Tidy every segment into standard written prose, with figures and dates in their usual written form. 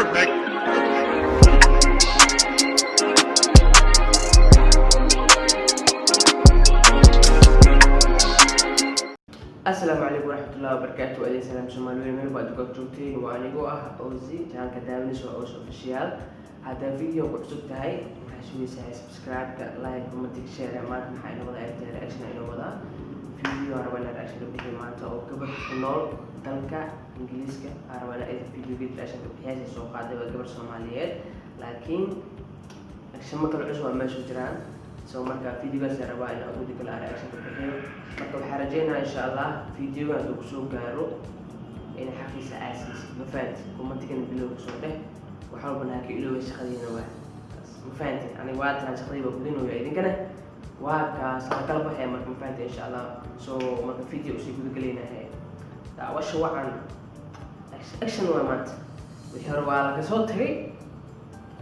Perfect. السلام عليكم ورحمة الله وبركاته. أهلا وسهلا شمال وين بعد كوتشوتين وأنا أوزي كان كدامني شو أوش أوفيشال. هذا فيديو كعصبت هاي عشان يسوي سبسكرايب لايك كومنت شير ما نحن ولا أي رياكشن إنه ولا فيديو أنا ولا رياكشن بدي ما أو كبر كنول تلك إنجليز أنا ولا أي فيديو جد رياكشن بحياة السوق هذا وكبر سوماليات لكن عشان ما طلع عشوة ما شو جران سو marka videogaas aan rabaa in aan ugu dikala reaction ka bixiyo marka waxaan rajeynayaa insha Allah videogan uu soo gaaro in xaqiisa aasiis ma fahanti commentigan bilow soo dheh waxa uu banaa ka ilooy shaqadiina waa ma fahanti aniga waa tan shaqadii baa gudin oo idinkana waa kaas kala baxay marka ma fahanti insha Allah so marka video si guud galeenahay daawasho wacan action waa maanta wixii hore waa laga soo tagay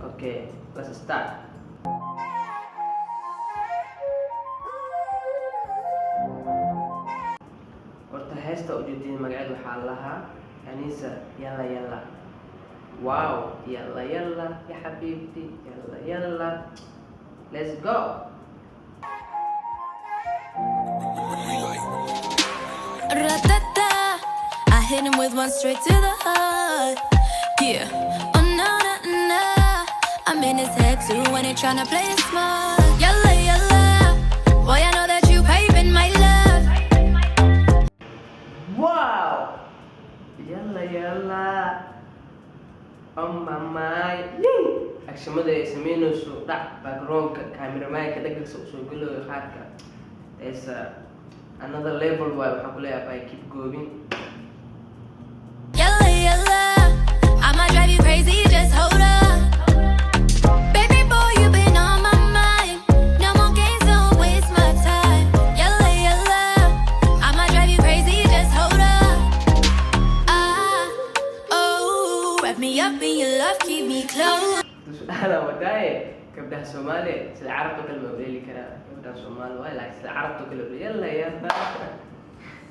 okay let's start. هستا وجدين مقعد وحالها أنيسة يلا يلا واو يلا يلا يا حبيبتي يلا يلا let's go. I hit him with one straight to the heart. Yeah, oh no no no, I'm in his head too when he tryna play it smart. Yalla yalla, boy I know that you paving my love. Wow! Yalla yalla! Oh my! Action mada ay sameynayso dhac background-ka cameraman-ka dhagagsa u soo galayo qaadka. There's another level waxaan ku leeyahay keep going. Yalla yalla, I'ma drive you crazy, just hold up. Baby boy, you been on my mind. No more games, don't waste my time. Yalla yalla, I'ma drive you crazy, just hold up. Wrap me up in your love, keep me close. أنا وداي كبده سومالي سيد عربته كلمة قليلي كده كبده سومالي واي لا سيد عربته كلمة يلا يلا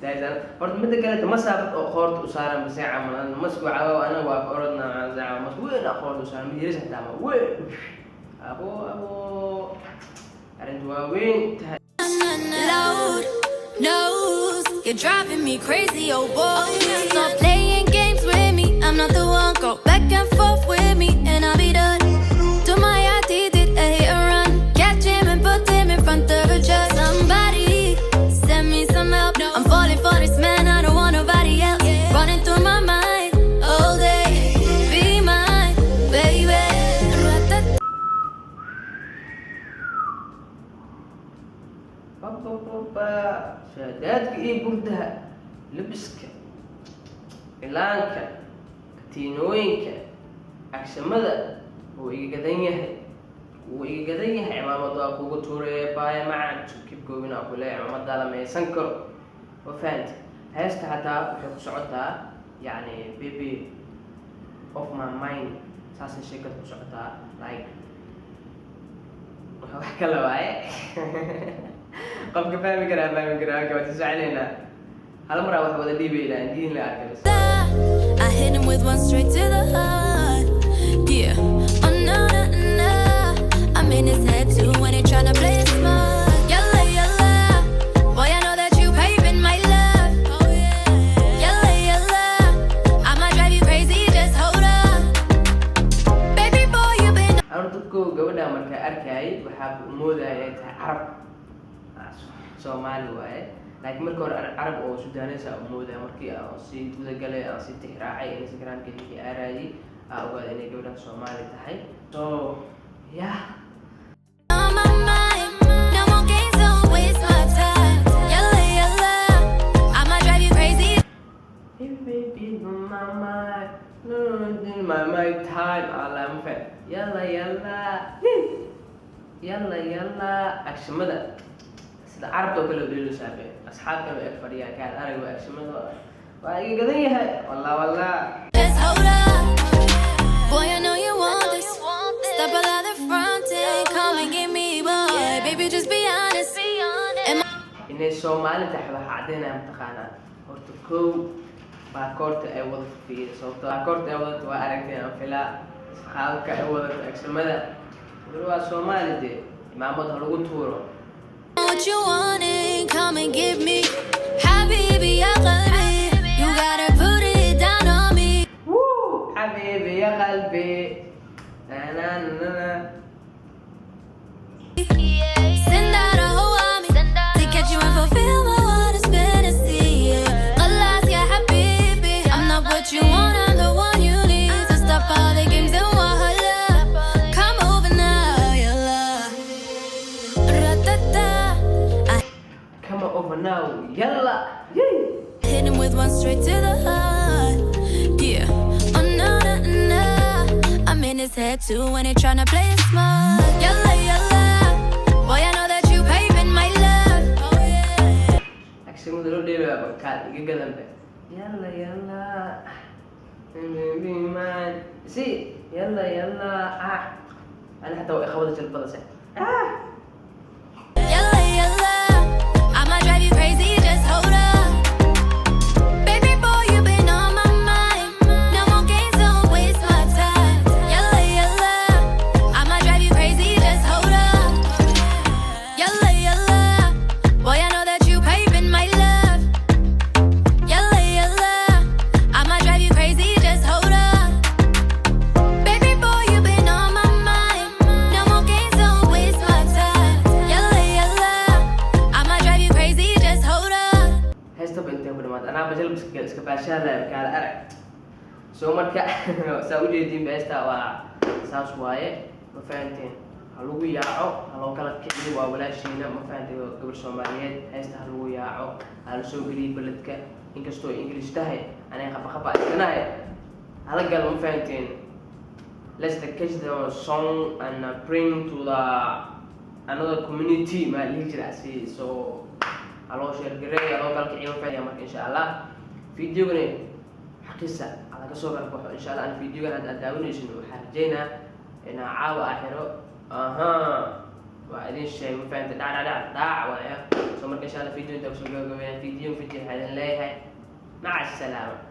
ده إذا برضه متى كانت مسافة أخرت أسارة مساعة من مسكوا عوا أنا وأردنا عن زعما مسوين أخرت أسارة مديرس هتعمل وين أبو أرنتوا وين Loud nose, you're driving me crazy, oh boy. Stop playing games with me, I'm not the one. Go back and forth with me, and I'll be done. Do my ID, did a hit and run. Catch him and put him in front of a judge. Somebody send me some help. I'm falling for this man, I don't want nobody else. Running through my mind all day. Be mine, baby. شهاداتك إيه بردها لبسك إعلانك كتينوينك أكشن ماذا هو إيجا قدنيه عمامة أقوى توري باي معك كيف قوين أقول لي عمامة لما يسنكر وفهمت هاست حتى وحيك سعودها يعني بيبي of my mind ساسن شركة سعودها like وحكا له باي قف فاهم كلام كما تسمعنا هلا مرة واحدة ولا ديبي لا ندين لا أركز. I hit him with one straight to the heart. Yeah, oh no no no, I'm in his head too when he tryna play it smart. Yalla yalla, boy I know that you paving my love. Oh yeah. Yalla yalla, I'ma drive you crazy, just hold up. Baby boy you been. أنا تذكر قبلها مرة أركاي وحاب مودا عرب Soomaali waaye laakiin marka hore Arab oo Suudaanees ah moodaa markii aan si guda galay aan si tixraacay Instagram-ka iyo aaraayay aan ogaad inay gabadhan Soomaali tahay so yeah On my mind, no more games, don't waste my time. Yalla yalla, I'ma drive you crazy. hey baby my time alam fa yalla yalla action-mada عربت وكله بيلو سابع أصحاب كانوا أكفريا كان أنا وأكشن ماذا وأي قضية والله Just hold up, boy I know you want this. Step out of the front and come and give me boy. Baby just be honest. إن الصومال تحبها عدنا متقانا هرتكو baakoorta ay wadato fiiri sababtoo baakoorta ay wadato waa aragtay aan filaa qaabka ay wadato agsamada waa Soomaali dee imaamad ha lagu tuuro. What you wanting, come and give me. Habibi ya qalbi, you gotta put it down on me. Woo! Habibi ya qalbi. Na na na na. Send out a whole army to catch you and fulfill my wildest fantasy. Khalas ya habibi, I'm not what you want, I'm the one you need. So stop all the games and wahala. Come over now, ya love. Ratata. Come over now, yalla. Yay! Hit him with one straight to the heart. Yeah. Oh no, no, no. I'm in his head too when he tryna play it smart. Yalla, yalla. Boy, I know that you paving my love. Oh yeah. Agsamada loo dheelaa bakaad iga gadanbe. Yalla yalla. Baby man. Si, yalla yalla. Ah. Ana hatta way khawada jalbada say. Ah. Yalla, yalla. I'ma drive you crazy, just hold up. Baby boy, you been on my mind. No more games, don't waste my time. Yalla, yalla. I'ma drive you crazy, just hold up. Yalla, yalla. Boy, I know that you paving my love. Yalla, yalla. I'ma drive you crazy, just hold up. Baby boy, you been on my mind. No more games, don't waste my time. Yalla, yalla. I'ma drive you crazy, just hold up. Haysta bintay ku dhamaad anaa bajal iska baashaada kala arag. Soo marka saa u jeedin beesta waa saas waaye ma fahanteen ha lagu yaaco ha loo kala kiciyo waa walaashiina ma fahanteen gabar Soomaaliyeed haysta ha lagu yaaco ha la soo geliyo baladka inkastoo English tahay anay qaba iskanahay hala gal ma fahanteen. Let's catch the song and bring to the another community ma liijiraasi so aloo share gareey aloo kala kiciyo faa'iido marka insha Allah videogani xaqisa ala ka soo garbo insha Allah videogan aad daawanaysin waxaan rajeynaa in caawa aakhiro waa idin sheeg ma fahanteen dhac waaya so marka insha Allah video inta ku soo gabagabeeyay video hadin leeyahay maca salaama.